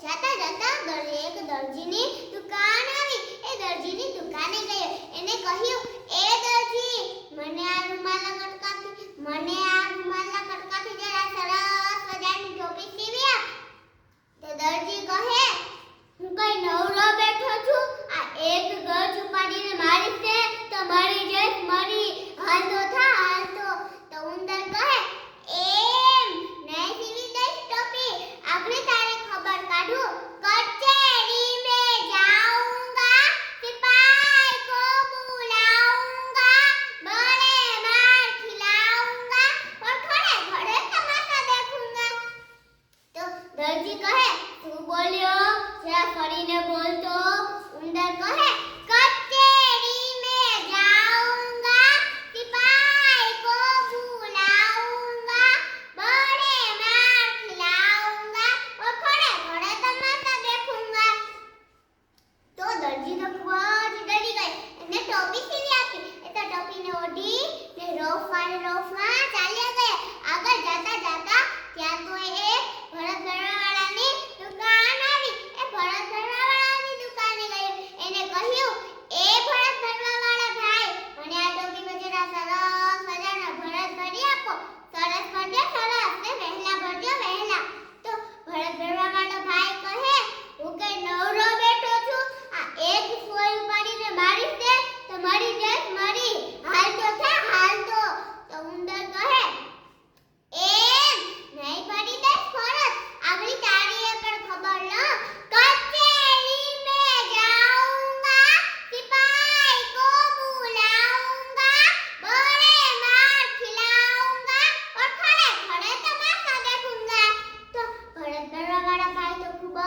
જાતા જાતા એક દરજીની દુકાન આવી. એ દરજીની દુકાને ગયો. એને કહ્યું, એ દરજી, મને આ રૂમાલના કટકાથી જરા સરસ મજાની ટોપી સીવી આપ. તો દરજી કહે, હું કઈ નવરો બેઠો છું? આ એક ગજ ઉપાડીને મારી છે તો મરી જઈશ, મરી. હાલતો થા, હાલતો. તો ઉંદર કહે, એમ નહીં સીવી દઈશ ટોપી, આપણે તારી ખબર કાઢું. કચેરી મેં જાઉંગા, સિપાही को बुलाऊंगा, बड़े मार खिलाऊंगा और खड़े खड़े तमाशा देखूंगा. તો દરજી કહે, તું બોલ્યો? જરા ફરીને બોલતો. ઉંદર કહે, કચેરી મેં જાઉંગા, સિપાही को बुलाऊंगा, बड़े मार खिलाऊंगा और खड़े खड़े तमाशा देखूंगा. તો દરજીનો ખૂબ જ ડરી ગઈ. એને ટોપી સીવી આપી. એ તો ટોપીને ઓઢી ને રોફમાં ચાલ્યા ગયા. આગળ જાતા જાતા ત્યાં તો એક ભરત ભરવાવાળાની દુકાન આવી. એ ભરત ભરવાવાળાની દુકાને ગયો. એને કહ્યું, એ ભરત ભરવાવાળા ભાઈ, મને આ ટોપીમાં જરા સરસ મજાના ભરત ભરી આપો. સરસ ભરજો, સરસ, ને વહેલા ભરજો, વહેલા. તો ભરત ભરવાવાળો ભાઈ કહે, હું કઈ નવરો બેઠો છું? આ એક સોય ઉપાડીને મારી છે તો મરી જઈશ, મરી. હાલતો થા, હાલતો. તો ઉંદર કહે, એમ નહીં પડી દઈશ ફરજ, આગળી તારીએ પણ ખબર ન. કચેરી મેં જાઉંગા, સિપાही को बुलाऊंगा, बड़े मार खिलाऊंगा और खड़े खड़े तमाशा देखूंगा. તો ભરત ભરવાવાળા ભાઈ તો ખૂબ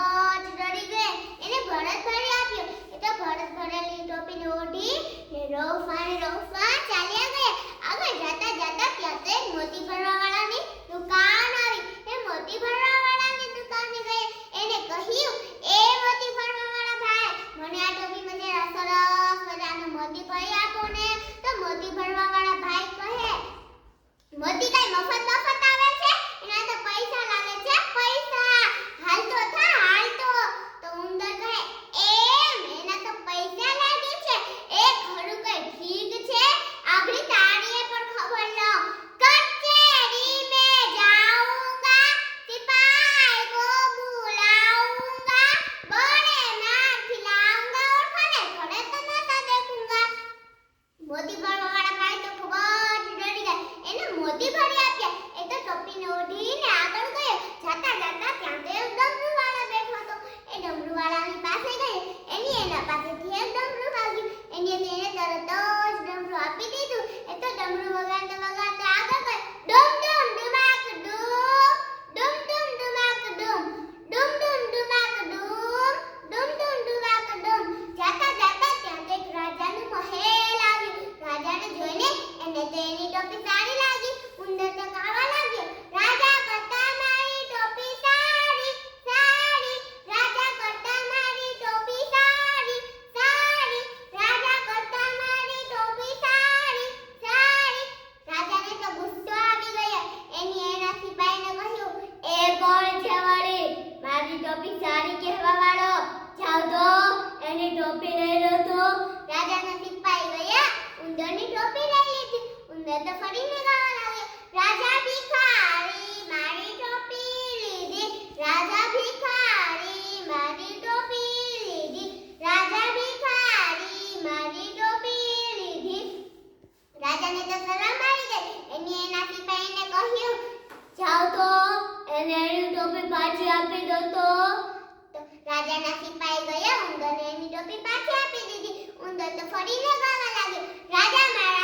જ ડરી ગયા. એને ભરત ભરી આપ્યો. એ તો ભરત ભરેલી ટોપીને ઓઢી ને રોફમાં ચાલ્યા ગયા. આગળ જાતા જાતા ત્યાં તો એક મોતી ભરવાવાળાની દુકાન આવી. એ મોતી ભરવાવાળાની દુકાને ગયા. એને કહ્યું, એ મોતી ભરવાવાળા ભાઈ, મને આ ટોપીમાં જરા સરસ મજાનો મોતી ભરી આપો ને. તો મોતી ભરવાવાળા ભાઈ કહે, મોતી કઈ મફત આવે છે? એના તો પૈસા લાગે છે, પૈસા. હાલતો થા, હાલતો. તો ઉંદર કહે, એમ એના તો પૈસા લાગે છે, એ ખરું કઈ ઠીક છે, આગળી તારીએ પણ ખબર ન. કચેરી મેં જાઉંગા, સિપાही को बुलाऊंगा, बड़े मार खिलाऊंगा और खड़े खड़े तमाशा देखूंगा. મોતી ભરવાવાળા ભાઈ તો ખૂબ જ ડરી ગયા. એને મોતી ભરી આપ્યા. એ તો ટોપીને ઓઢીને આગળ ગયો. જાતા જાતા ત્યાં તો એક ડમરૂવાળા બેઠો હતો. એ ડમરૂવાળાની પાસે ગયો. એના પાસેથી એક ડમરૂ વાગ્યું. એને તરત જ ડમરૂ આપી દીધું. એ તો ડમરૂ વગાડતા વગાડતા આગળ ગયો. ડુમ ડુમ ડુમાક ડુમ, ડુમ ડુમ ડુમાક ડુમ, ડુમ ડુમ ડુમાક ડુમ, ડુમ ડુમ ડુમાક ડુમ. જાતા જાતા ત્યાં તો એક રાજાનું મહેલ આવ્યું. રાજાને જોઈને એને તો એની ટોપી સારી લાગી. ઉંદર તો ગાવા લાગ્યો, રાજા કરતા મારી ટોપી સારી, સારી. રાજા કરતા મારી ટોપી સારી, સારી. રાજા કરતા મારી ટોપી સારી, સારી. રાજાને તો ગુસ્સો આવી ગયો. એના સિપાહીને કહ્યું, એ કોણ છે વળી મારી ટોપી સારી કહેવા વાળો? જાઓ તો એની ટોપી લઈ લો. તો રાજાના સિપાહી ગયા, ઉંદરની ટોપી લઈ લીધી. ઉંદર તો ફરીને ગાવા લાગ્યો, રાજા ભિખારી મારી ટોપી લીધી, રાજા ભિખારી મારી ટોપી લીધી, રાજા ભિખારી મારી ટોપી લીધી. રાજાને તો શરમ આવી ગઈ. એના સિપાહીને કહ્યું, જાઓ તો એને એની ટોપી પાછી આપી દો. તો રાજાના સિપાહી ગયા, ઉંદરને એની ટોપી પાછી આપી દીધી. ઉંદર તો ફરીને ગાવા લાગ્યો, રાજા મારા